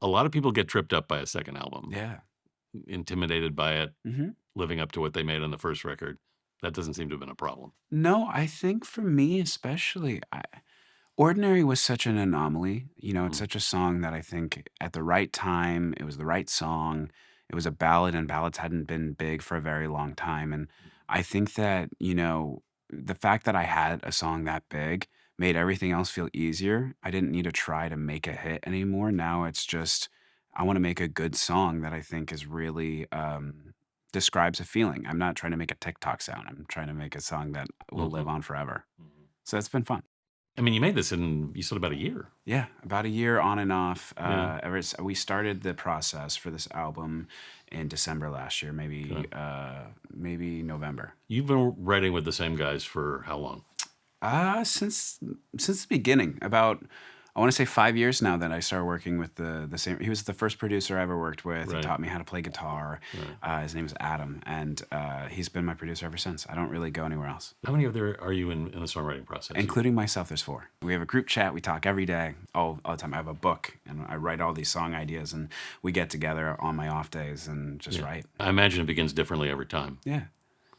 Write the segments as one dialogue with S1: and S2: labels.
S1: A lot of people get tripped up by a second album,
S2: Yeah.
S1: intimidated by it,
S2: hmm
S1: living up to what they made on the first record. That doesn't seem to have been a problem.
S2: No, I think for me especially, Ordinary was such an anomaly. It's
S1: Mm,
S2: such a song that I think at the right time, it was the right song. It was a ballad, and ballads hadn't been big for a very long time. And I think that, the fact that I had a song that big made everything else feel easier. I didn't need to try to make a hit anymore. Now it's just, I want to make a good song that I think is really, describes a feeling. I'm not trying to make a TikTok sound. I'm trying to make a song that will live
S1: mhm,
S2: on forever.
S1: mhm.
S2: So it's been fun.
S1: I mean, you made this in, you said about a year.
S2: Yeah, about a year on and off.
S1: Yeah,
S2: We started the process for this album in December last year, maybe
S1: okay.
S2: maybe November.
S1: You've been writing with the same guys for how long?
S2: Since the beginning, about I want to say 5 years now that I started working with the same. He was the first producer I ever worked with. He
S1: Right,
S2: taught me how to play guitar.
S1: right.
S2: His name is Adam, and he's been my producer ever since. I don't really go anywhere else.
S1: How many of there are you in the songwriting process?
S2: Including myself, there's four. We have a group chat. We talk every day, all the time. I have a book, and I write all these song ideas, and we get together on my off days and just
S1: Yeah.
S2: write.
S1: I imagine it begins differently every time.
S2: Yeah,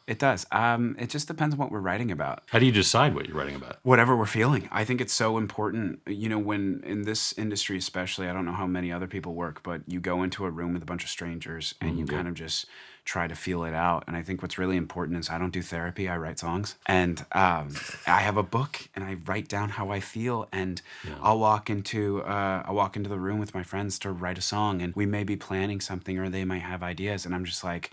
S2: it does. It just depends on what we're writing about.
S1: How do you decide what you're writing about?
S2: Whatever we're feeling. I think it's so important, when in this industry, especially, I don't know how many other people work, but you go into a room with a bunch of strangers and you
S1: Yeah.
S2: kind of just try to feel it out. And I think what's really important is I don't do therapy, I write songs. And I have a book and I write down how I feel. And
S1: Yeah.
S2: I'll walk into the room with my friends to write a song, and we may be planning something or they might have ideas. And I'm just like,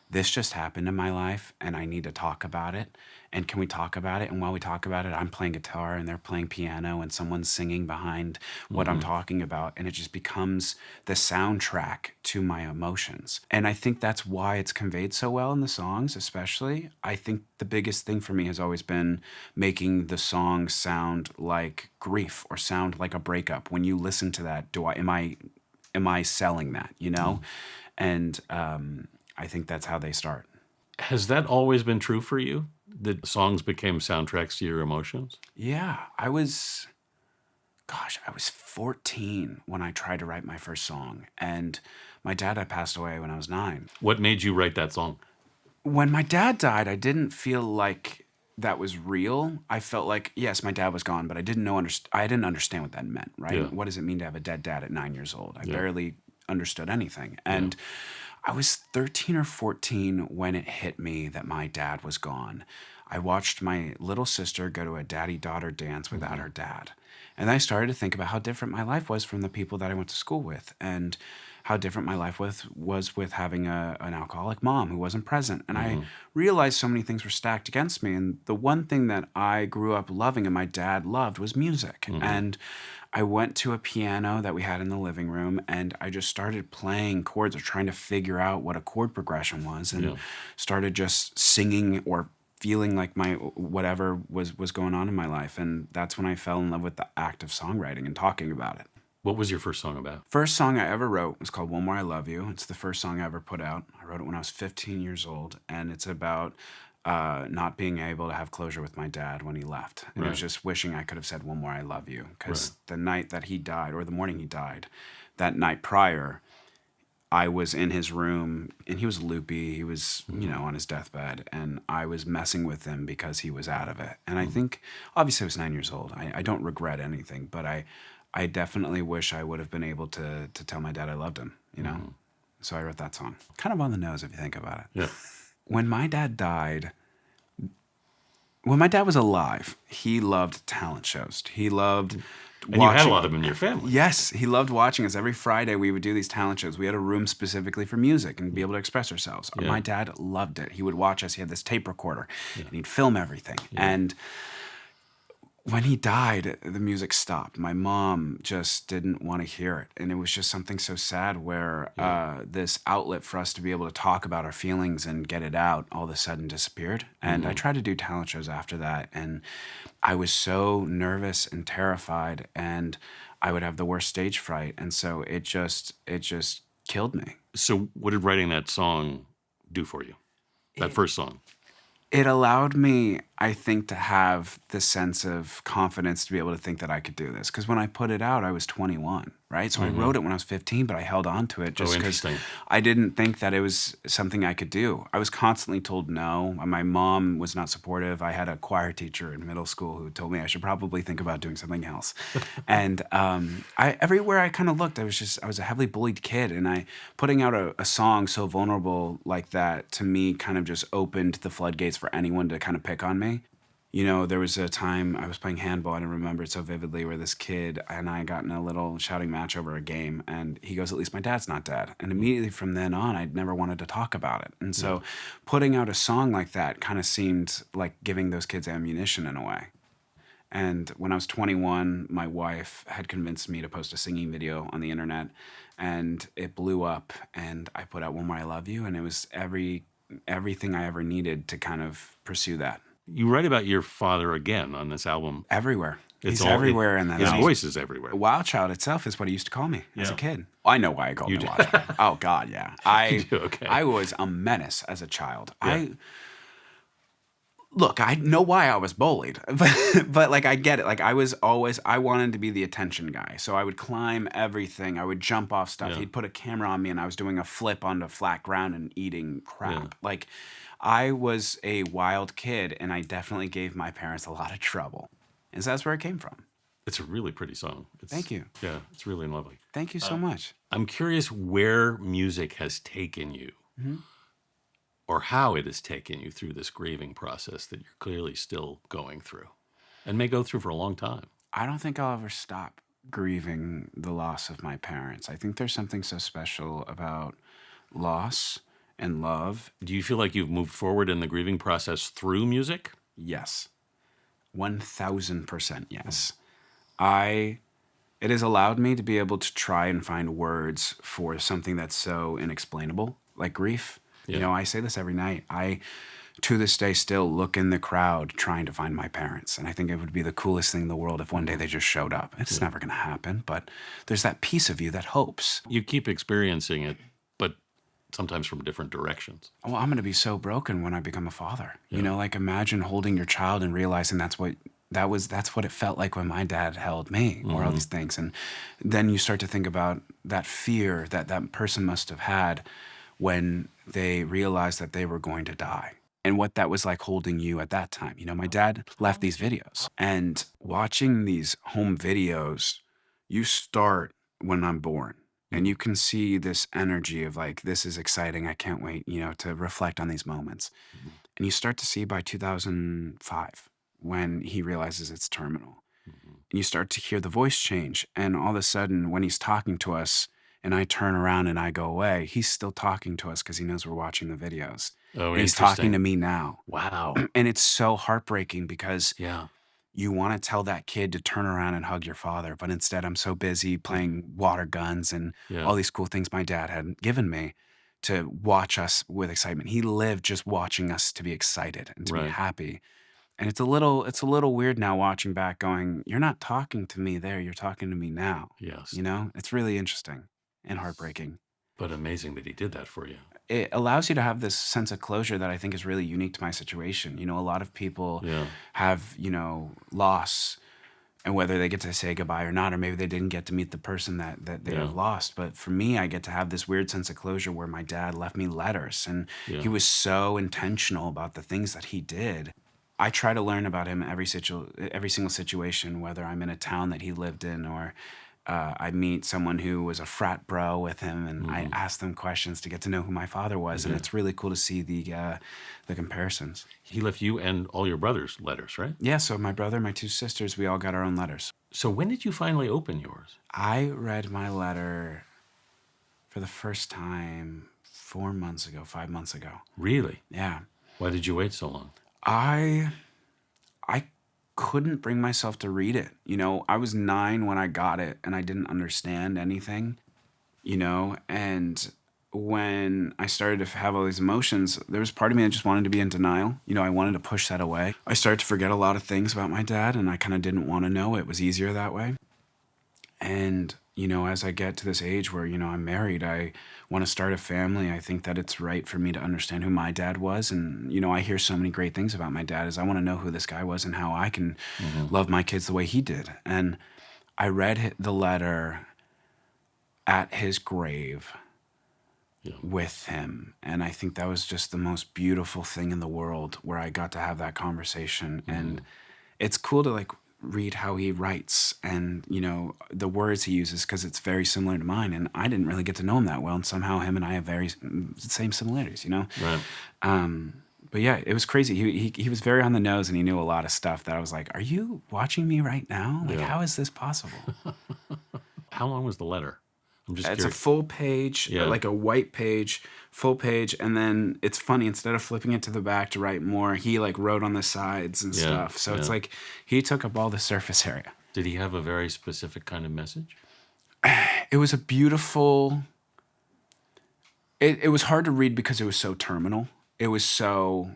S2: this just happened in my life and I need to talk about it. And can we talk about it? And while we talk about it, I'm playing guitar and they're playing piano and someone's singing behind what I'm talking about. And it just becomes the soundtrack to my emotions. And I think that's why it's conveyed so well in the songs, especially. I think the biggest thing for me has always been making the song sound like grief or sound like a breakup. When you listen to that, am I selling that, And I think that's how they start.
S1: Has that always been true for you? That songs became soundtracks to your emotions?
S2: Yeah, I was 14 when I tried to write my first song, and my dad had passed away when I was 9.
S1: What made you write that song?
S2: When my dad died, I didn't feel like that was real. I felt like, yes, my dad was gone, but I didn't understand what that meant, right?
S1: Yeah.
S2: What does it mean to have a dead dad at 9 years old? I
S1: Yeah.
S2: barely understood anything. And I was 13 or 14 when it hit me that my dad was gone. I watched my little sister go to a daddy-daughter dance without her dad. And I started to think about how different my life was from the people that I went to school with, and how different my life was with having an alcoholic mom who wasn't present. And I realized so many things were stacked against me. And the one thing that I grew up loving and my dad loved was music. And I went to a piano that we had in the living room, and I just started playing chords or trying to figure out what a chord progression was, and started just singing or feeling like my whatever was going on in my life. And that's when I fell in love with the act of songwriting and talking about it.
S1: What was your first song about?
S2: First song I ever wrote was called One More I Love You. It's the first song I ever put out. I wrote it when I was 15 years old, and it's about not being able to have closure with my dad when he left. And I was
S1: Right.
S2: just wishing I could have said one more I love you, because
S1: Right.
S2: the night that he died, or the morning he died, that night prior, I was in his room and he was loopy. He was, on his deathbed, and I was messing with him because he was out of it. And I think, obviously I was 9 years old. I don't regret anything, but I definitely wish I would have been able to tell my dad I loved him, So I wrote that song. Kind of on the nose if you think about it.
S1: Yeah.
S2: When my dad died, when my dad was alive, he loved talent shows. He loved
S1: And you had a lot of them in your family.
S2: Yes, he loved watching us. Every Friday we would do these talent shows. We had a room specifically for music and be able to express ourselves.
S1: Yeah.
S2: My dad loved it. He would watch us. He had this tape recorder and he'd film everything. And when he died, the music stopped. My mom just didn't want to hear it. And it was just something so sad where this outlet for us to be able to talk about our feelings and get it out all of a sudden disappeared. And I tried to do talent shows after that. And I was so nervous and terrified, and I would have the worst stage fright. And so it just killed me.
S1: So what did writing that song do for you? That first song?
S2: It allowed me, I think, to have the sense of confidence to be able to think that I could do this. Because when I put it out, I was 21, right? So I wrote it when I was 15, but I held on to it just because
S1: interesting.
S2: I didn't think that it was something I could do. I was constantly told no. My mom was not supportive. I had a choir teacher in middle school who told me I should probably think about doing something else. And everywhere I kind of looked, I was a heavily bullied kid. And putting out a song so vulnerable like that, to me, kind of just opened the floodgates for anyone to kind of pick on me. You know, there was a time I was playing handball, and I remember it so vividly, where this kid and I got in a little shouting match over a game, and he goes, "At least my dad's not dead." And immediately from then on, I'd never wanted to talk about it. And so putting out a song like that kind of seemed like giving those kids ammunition in a way. And when I was 21, my wife had convinced me to post a singing video on the internet, and it blew up, and I put out "One More I Love You," and it was everything I ever needed to kind of pursue that.
S1: You write about your father again on this album.
S2: Everywhere. He's everywhere in that
S1: His
S2: album.
S1: voice is everywhere.
S2: WILDCHILD itself is what he used to call me as a
S1: Yeah.
S2: kid. I know why he called me WILDCHILD. Oh, God, yeah. I
S1: Okay.
S2: was a menace as a child.
S1: Yeah.
S2: I know why I was bullied, but like, I get it. Like, I wanted to be the attention guy. So I would climb everything. I would jump off stuff.
S1: Yeah.
S2: He'd put a camera on me, and I was doing a flip onto flat ground and eating crap.
S1: Yeah.
S2: Like, I was a wild kid, and I definitely gave my parents a lot of trouble. And so that's where it came from.
S1: It's a really pretty song.
S2: Thank you.
S1: Yeah, it's really lovely.
S2: Thank you so much.
S1: I'm curious where music has taken you, or how it has taken you through this grieving process that you're clearly still going through, and may go through for a long time.
S2: I don't think I'll ever stop grieving the loss of my parents. I think there's something so special about loss and love.
S1: Do you feel like you've moved forward in the grieving process through music?
S2: Yes. 1000% yes. It has allowed me to be able to try and find words for something that's so inexplainable, like grief.
S1: Yeah.
S2: You know, I say this every night. I, to this day, still look in the crowd trying to find my parents. And I think it would be the coolest thing in the world if one day they just showed up. It's never going to happen, but there's that piece of you that hopes.
S1: You keep experiencing it, but sometimes from different directions.
S2: Oh, I'm going to be so broken when I become a father. You know, like, imagine holding your child and realizing that's what it felt like when my dad held me, or all these things. And then you start to think about that fear that person must have had when they realized that they were going to die, and what that was like holding you at that time. You know, my dad left these videos, and watching these home videos, you start when I'm born. And you can see this energy of like, this is exciting. I can't wait, to reflect on these moments. And you start to see by 2005, when he realizes it's terminal. And you start to hear the voice change. And all of a sudden, when he's talking to us and I turn around and I go away, he's still talking to us because he knows we're watching the videos.
S1: Oh,
S2: And he's talking to me now.
S1: Wow.
S2: And it's so heartbreaking because
S1: Yeah.
S2: you want to tell that kid to turn around and hug your father, but instead I'm so busy playing water guns and all these cool things my dad had given me to watch us with excitement. He lived just watching us to be excited and to be happy. And it's a little weird now watching back, going, you're not talking to me there, you're talking to me now.
S1: Yes.
S2: It's really interesting and heartbreaking.
S1: But amazing that he did that for you.
S2: It allows you to have this sense of closure that I think is really unique to my situation. A lot of people have, loss, and whether they get to say goodbye or not, or maybe they didn't get to meet the person that they have lost. But for me, I get to have this weird sense of closure where my dad left me letters, and he was so intentional about the things that he did. I try to learn about him every single situation, whether I'm in a town that he lived in, or I meet someone who was a frat bro with him, and I ask them questions to get to know who my father was, and it's really cool to see the comparisons.
S1: He left you and all your brothers letters, right?
S2: Yeah, so my brother, my two sisters, we all got our own letters.
S1: So when did you finally open yours?
S2: I read my letter for the first time 5 months ago.
S1: Really?
S2: Yeah.
S1: Why did you wait so long?
S2: I couldn't bring myself to read it. I was 9 when I got it, and I didn't understand anything, and when I started to have all these emotions, there was part of me that just wanted to be in denial. I wanted to push that away. I started to forget a lot of things about my dad, and I kind of didn't want to know. It was easier that way. And as I get to this age where, I'm married, I want to start a family. I think that it's right for me to understand who my dad was. And, I hear so many great things about my dad is I want to know who this guy was and how I can love my kids the way he did. And I read the letter at his grave with him. And I think that was just the most beautiful thing in the world where I got to have that conversation. And it's cool to read how he writes and, the words he uses because it's very similar to mine. And I didn't really get to know him that well. And somehow him and I have very same similarities,
S1: Right.
S2: But yeah, it was crazy. He was very on the nose and he knew a lot of stuff that I was like, are you watching me right now? How is this possible?
S1: How long was the letter? I'm just
S2: It's
S1: curious.
S2: a full page,
S1: Yeah.
S2: like a white page, full page. And then it's funny, instead of flipping it to the back to write more, he wrote on the sides and stuff. So it's like he took up all the surface area.
S1: Did he have a very specific kind of message?
S2: It was a beautiful... It was hard to read because it was so terminal. It was so...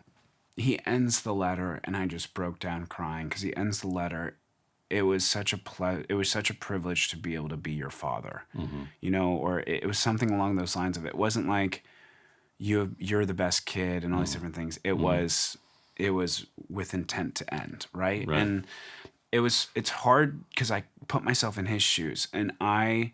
S2: He ends the letter, and I just broke down crying because he ends the letter. It was such a it was such a privilege to be able to be your father, or it was something along those lines of it wasn't like you're the best kid and all these different things. It was with intent to end, right? And it's hard because I put myself in his shoes, and I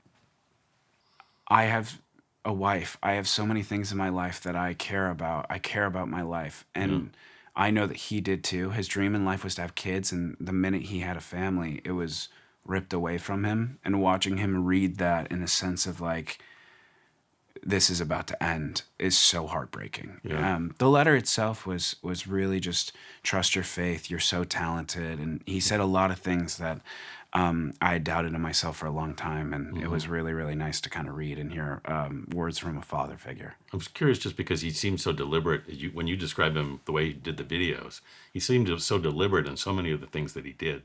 S2: have a wife. I have so many things in my life that I care about. I care about my life, and I know that he did too. His dream in life was to have kids, and the minute he had a family, it was ripped away from him. And watching him read that in a sense of this is about to end is so heartbreaking. The letter itself was really just trust your faith. You're so talented, and he said a lot of things that I had doubted in myself for a long time, and it was really, really nice to kind of read and hear words from a father figure.
S1: I was curious just because he seemed so deliberate. When you described him the way he did the videos, he seemed so deliberate in so many of the things that he did.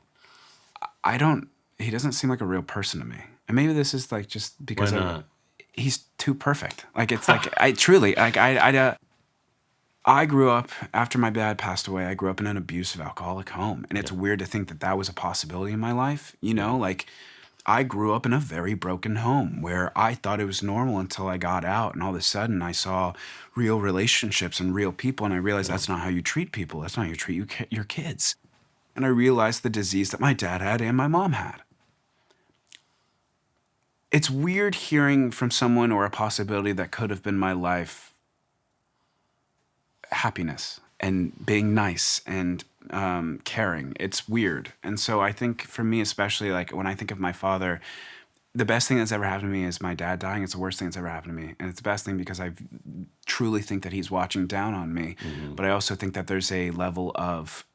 S2: He doesn't seem like a real person to me. And maybe this is just because
S1: Why not?
S2: he's too perfect. It's I truly, I grew up, after my dad passed away, I grew up in an abusive alcoholic home. And it's weird to think that that was a possibility in my life. I grew up in a very broken home where I thought it was normal until I got out. And all of a sudden I saw real relationships and real people. And I realized that's not how you treat people. That's not how you treat your kids. And I realized the disease that my dad had and my mom had. It's weird hearing from someone or a possibility that could have been my life happiness and being nice and caring. It's weird. And so I think for me, especially when I think of my father, the best thing that's ever happened to me is my dad dying. It's the worst thing that's ever happened to me. And it's the best thing because I truly think that he's watching down on me. But I also think that there's a level of,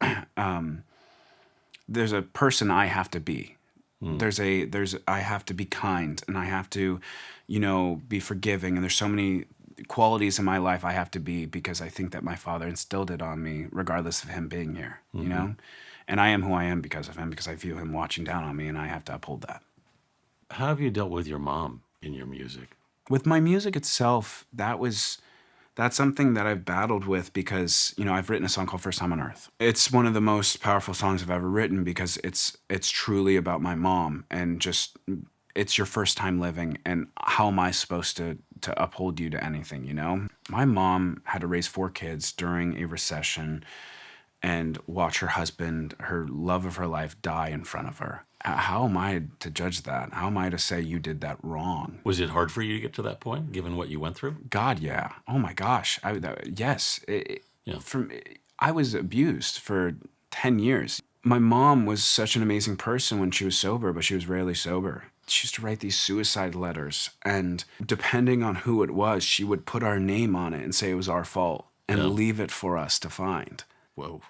S2: there's a person I have to be. I have to be kind, and I have to, be forgiving. And there's so many qualities in my life I have to be because I think that my father instilled it on me regardless of him being here, and I am who I am because of him, because I view him watching down on me, and I have to uphold that.
S1: How have you dealt with your mom in your music?
S2: With my music itself, that's something that I've battled with because, I've written a song called First Time on Earth. It's one of the most powerful songs I've ever written because it's truly about my mom and just it's your first time living, and how am I supposed to uphold you to anything, My mom had to raise 4 kids during a recession and watch her husband, her love of her life, die in front of her. How am I to judge that? How am I to say you did that wrong?
S1: Was it hard for you to get to that point, given what you went through?
S2: God, yeah. Oh my gosh. Yes. I was abused for 10 years. My mom was such an amazing person when she was sober, but she was rarely sober. She used to write these suicide letters, and depending on who it was, she would put our name on it and say it was our fault and leave it for us to find.
S1: Whoa.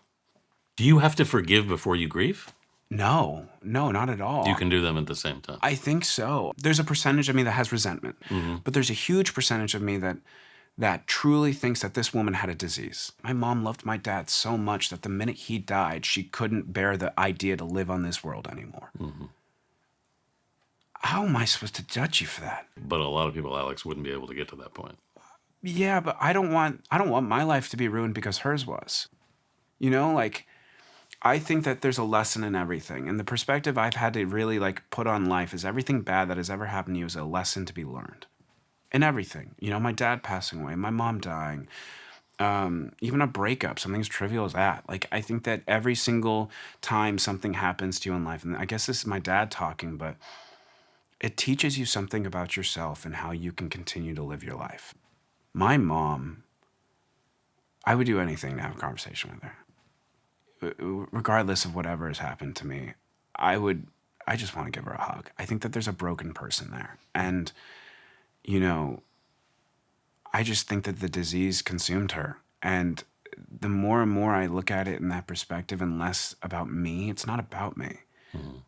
S1: Do you have to forgive before you grieve?
S2: No, not at all.
S1: You can do them at the same time.
S2: I think so. There's a percentage of me that has resentment, but there's a huge percentage of me that truly thinks that this woman had a disease. My mom loved my dad so much that the minute he died, she couldn't bear the idea to live on this world anymore. How am I supposed to judge you for that?
S1: But a lot of people, Alex, wouldn't be able to get to that point.
S2: Yeah, but I don't want my life to be ruined because hers was. I think that there's a lesson in everything. And the perspective I've had to really like put on life is everything bad that has ever happened to you is a lesson to be learned. In everything. You know, my dad passing away, my mom dying, even a breakup, something as trivial as that. Like, I think that every single time something happens to you in life, and I guess this is my dad talking, but it teaches you something about yourself and how you can continue to live your life. My mom, I would do anything to have a conversation with her. Regardless of whatever has happened to me, I just want to give her a hug. I think that there's a broken person there. And, you know, I just think that the disease consumed her. And the more and more I look at it in that perspective and less about me, it's not about me.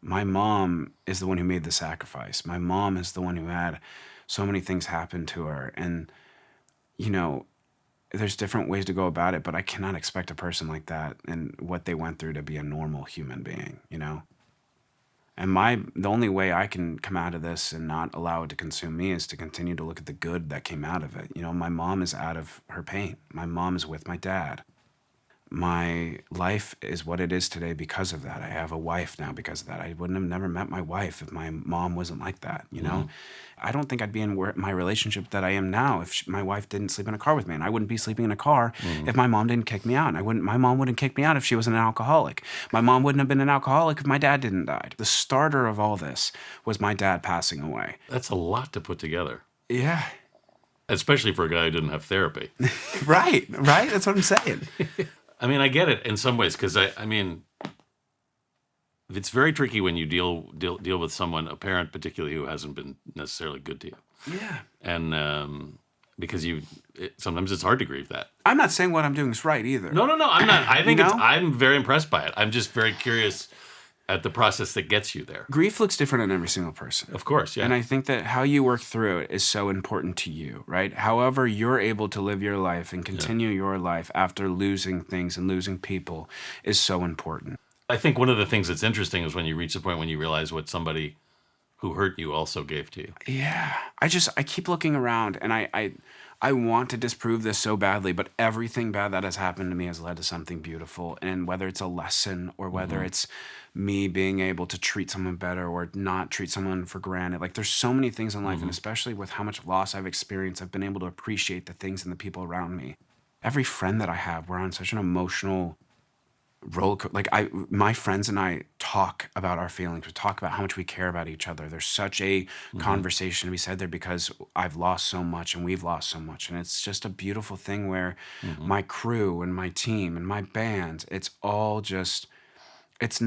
S2: My mom is the one who made the sacrifice. My mom is the one who had so many things happen to her. And, you know, there's different ways to go about it, but I cannot expect a person like that and what they went through to be a normal human being, you know? And the only way I can come out of this and not allow it to consume me is to continue to look at the good that came out of it. You know, my mom is out of her pain. My mom is with my dad. My life is what it is today because of that. I have a wife now because of that. I wouldn't have never met my wife if my mom wasn't like that, you know? I don't think I'd be in my relationship that I am now if my wife didn't sleep in a car with me. And I wouldn't be sleeping in a car if my mom didn't kick me out. And my mom wouldn't kick me out if she was an alcoholic. My mom wouldn't have been an alcoholic if my dad didn't die. The starter of all this was my dad passing away.
S1: That's a lot to put together.
S2: Yeah.
S1: Especially for a guy who didn't have therapy.
S2: Right. That's what I'm saying.
S1: I mean, I get it in some ways because I mean, it's very tricky when you deal with someone, a parent particularly, who hasn't been necessarily good to you.
S2: Yeah.
S1: And because sometimes it's hard to grieve that.
S2: I'm not saying what I'm doing is right either.
S1: No, I'm not. I think I'm very impressed by it. I'm just very curious at the process that gets you there.
S2: Grief looks different in every single person.
S1: Of course, yeah.
S2: And I think that how you work through it is so important to you, right? However you're able to live your life and continue your life after losing things and losing people is so important.
S1: I think one of the things that's interesting is when you reach the point when you realize what somebody who hurt you also gave to you.
S2: Yeah. I keep looking around and I want to disprove this so badly, but everything bad that has happened to me has led to something beautiful. And whether it's a lesson or whether it's me being able to treat someone better or not treat someone for granted. Like, there's so many things in life, and especially with how much loss I've experienced, I've been able to appreciate the things and the people around me. Every friend that I have, we're on such an emotional roller coaster. Like, my friends and I talk about our feelings. We talk about how much we care about each other. There's such a conversation to be said there because I've lost so much and we've lost so much. And it's just a beautiful thing where my crew and my team and my band, it's all just, it's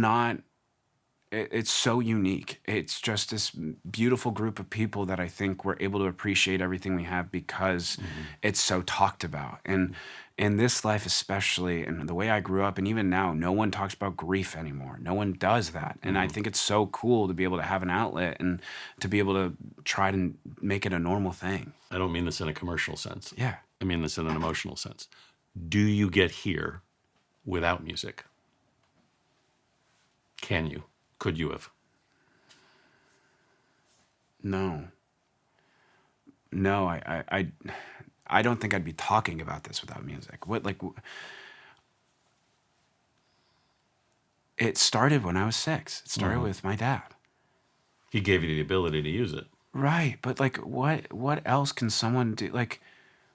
S2: so unique. It's just this beautiful group of people that I think we're able to appreciate everything we have because it's so talked about. And in this life especially, and the way I grew up, and even now, no one talks about grief anymore. No one does that. And I think it's so cool to be able to have an outlet and to be able to try to make it a normal thing.
S1: I don't mean this in a commercial sense.
S2: Yeah.
S1: I mean this in an emotional sense. Do you get here without music? Can you? Could you have?
S2: No, I don't think I'd be talking about this without music. It started when I was 6. It started with my dad.
S1: He gave you the ability to use it.
S2: Right, but like, what else can someone do? Like,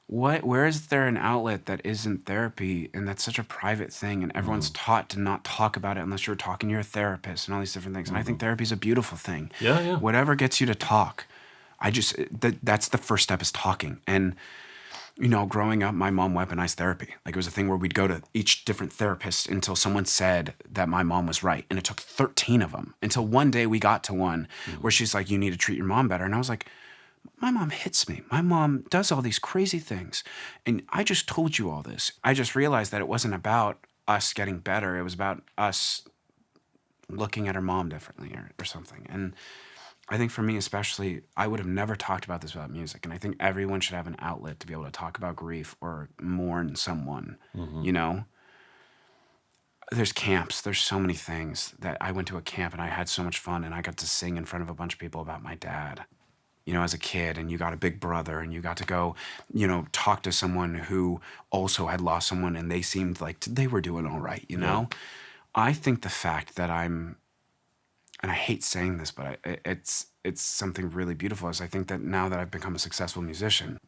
S2: where is there an outlet that isn't therapy, and that's such a private thing, and everyone's taught to not talk about it unless you're talking to your therapist and all these different things. And I think therapy is a beautiful thing.
S1: Yeah.
S2: Whatever gets you to talk, that's the first step, is talking. And you know, growing up, my mom weaponized therapy. Like, it was a thing where we'd go to each different therapist until someone said that my mom was right. And it took 13 of them until one day we got to one where she's like, you need to treat your mom better. And I was like, my mom hits me. My mom does all these crazy things. And I just told you all this. I just realized that it wasn't about us getting better. It was about us looking at her mom differently or something. And I think for me especially, I would have never talked about this without music. And I think everyone should have an outlet to be able to talk about grief or mourn someone, you know? There's camps. There's so many things that I went to a camp and I had so much fun and I got to sing in front of a bunch of people about my dad, you know, as a kid, and you got a big brother and you got to go, you know, talk to someone who also had lost someone and they seemed like they were doing all right, you know? I think the fact that and I hate saying this, but it's something really beautiful, is I think that now that I've become a successful musician,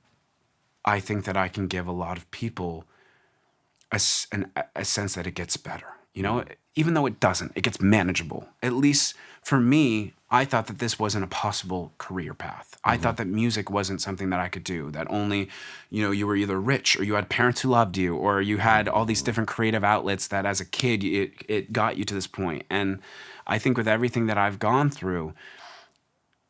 S2: I think that I can give a lot of people a sense that it gets better. You know, even though it doesn't, it gets manageable. At least for me, I thought that this wasn't a possible career path. I thought that music wasn't something that I could do, that only, you were either rich or you had parents who loved you, or you had all these different creative outlets that as a kid, it got you to this point. And I think with everything that I've gone through,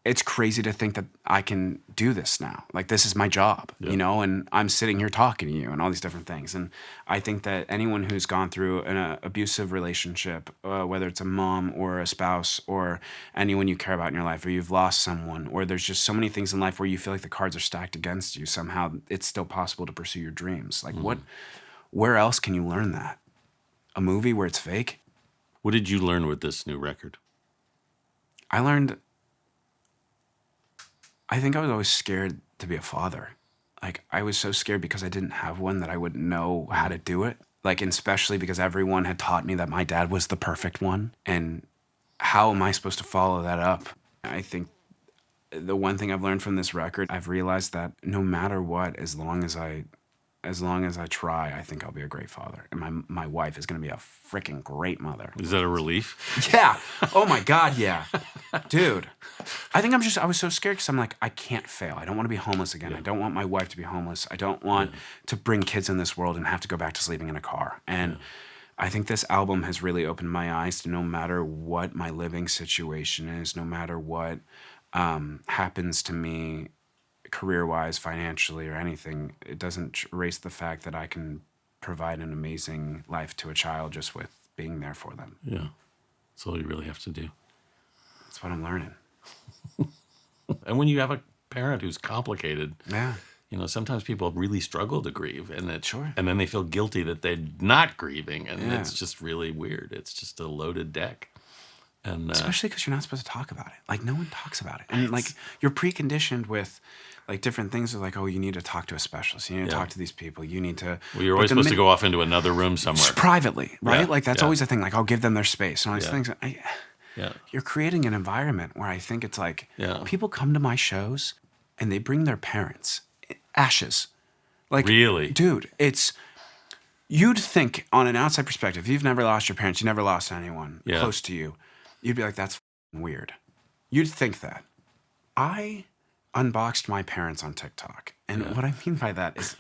S2: it's crazy to think that I can do this now. Like, this is my job, and I'm sitting here talking to you and all these different things. And I think that anyone who's gone through an abusive relationship, whether it's a mom or a spouse or anyone you care about in your life, or you've lost someone, or there's just so many things in life where you feel like the cards are stacked against you, somehow it's still possible to pursue your dreams. Like, where else can you learn that? A movie where it's fake?
S1: What did you learn with this new record?
S2: I think I was always scared to be a father. Like, I was so scared because I didn't have one that I wouldn't know how to do it. Like, and especially because everyone had taught me that my dad was the perfect one. And how am I supposed to follow that up? I think the one thing I've learned from this record, I've realized that no matter what, as long as I try, I think I'll be a great father. And my wife is going to be a freaking great mother.
S1: Is that a relief?
S2: Yeah. Oh my God, yeah. Dude. I think I was so scared because I'm like, I can't fail. I don't want to be homeless again. I don't want my wife to be homeless. I don't want to bring kids in this world and have to go back to sleeping in a car. And I think this album has really opened my eyes to, no matter what my living situation is, no matter what happens to me career-wise, financially, or anything, it doesn't erase the fact that I can provide an amazing life to a child just with being there for them.
S1: Yeah. That's all you really have to do.
S2: That's what I'm learning.
S1: And when you have a parent who's complicated,
S2: Yeah.
S1: Sometimes people really struggle to grieve, and
S2: Sure.
S1: and then they feel guilty that they're not grieving, and
S2: Yeah.
S1: it's just really weird. It's just a loaded deck. And
S2: especially because you're not supposed to talk about it. Like, no one talks about it. And like, you're preconditioned with like different things of like, oh, you need to talk to a specialist. You need to talk to these people. You need to.
S1: Well, you're always supposed to go off into another room somewhere.
S2: Privately, right?
S1: Yeah,
S2: Like, that's always a thing. Like, I'll give them their space and all these things. You're creating an environment where I think it's like, people come to my shows and they bring their parents. Ashes. Like,
S1: really?
S2: Dude, you'd think on an outside perspective, you've never lost your parents, you never lost anyone close to you, you'd be like, that's weird. You'd think that. I unboxed my parents on TikTok. And what I mean by that is,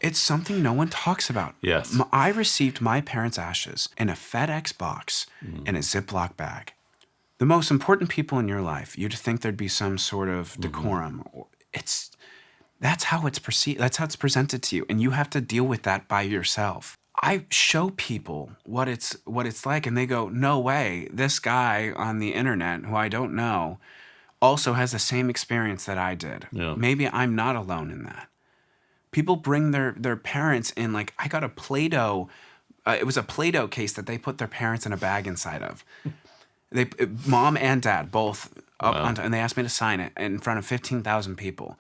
S2: it's something no one talks about.
S1: Yes.
S2: I received my parents' ashes in a FedEx box in a Ziploc bag. The most important people in your life, you'd think there'd be some sort of decorum. That's how it's perceived. That's how it's presented to you. And you have to deal with that by yourself. I show people what it's like, and they go, no way, this guy on the internet who I don't know also has the same experience that I did.
S1: Yeah.
S2: Maybe I'm not alone in that. People bring their parents in. Like, I got a Play-Doh, it was a Play-Doh case that they put their parents in a bag inside of. Mom and dad both up and they asked me to sign it in front of 15,000 people.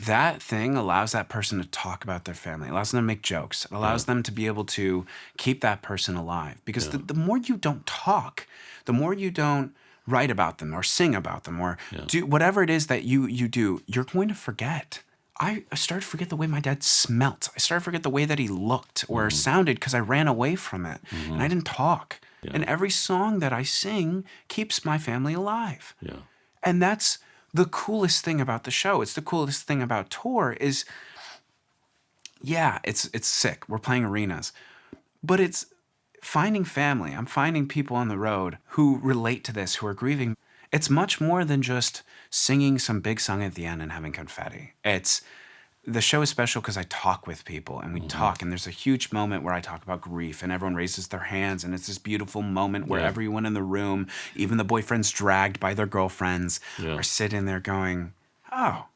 S2: That thing allows that person to talk about their family. It allows them to make jokes. It allows them to be able to keep that person alive. Because the more you don't talk, the more you don't write about them or sing about them or do whatever it is that you do, you're going to forget. I started to forget the way my dad smelt. I started to forget the way that he looked or sounded because I ran away from it. And I didn't talk. Yeah. And every song that I sing keeps my family alive. Yeah. And that's the coolest thing about the show. It's the coolest thing about tour is, it's sick. We're playing arenas. But it's finding family. I'm finding people on the road who relate to this, who are grieving. It's much more than just singing some big song at the end and having confetti. The show is special because I talk with people and we talk, and there's a huge moment where I talk about grief and everyone raises their hands, and it's this beautiful moment where everyone in the room, even the boyfriends dragged by their girlfriends, are sitting there going, oh,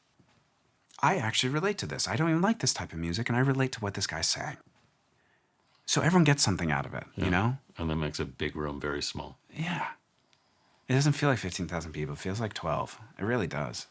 S2: I actually relate to this. I don't even like this type of music, and I relate to what this guy's saying. So everyone gets something out of it, you know?
S1: And that makes a big room very small.
S2: Yeah. It doesn't feel like 15,000 people. It feels like 12. It really does.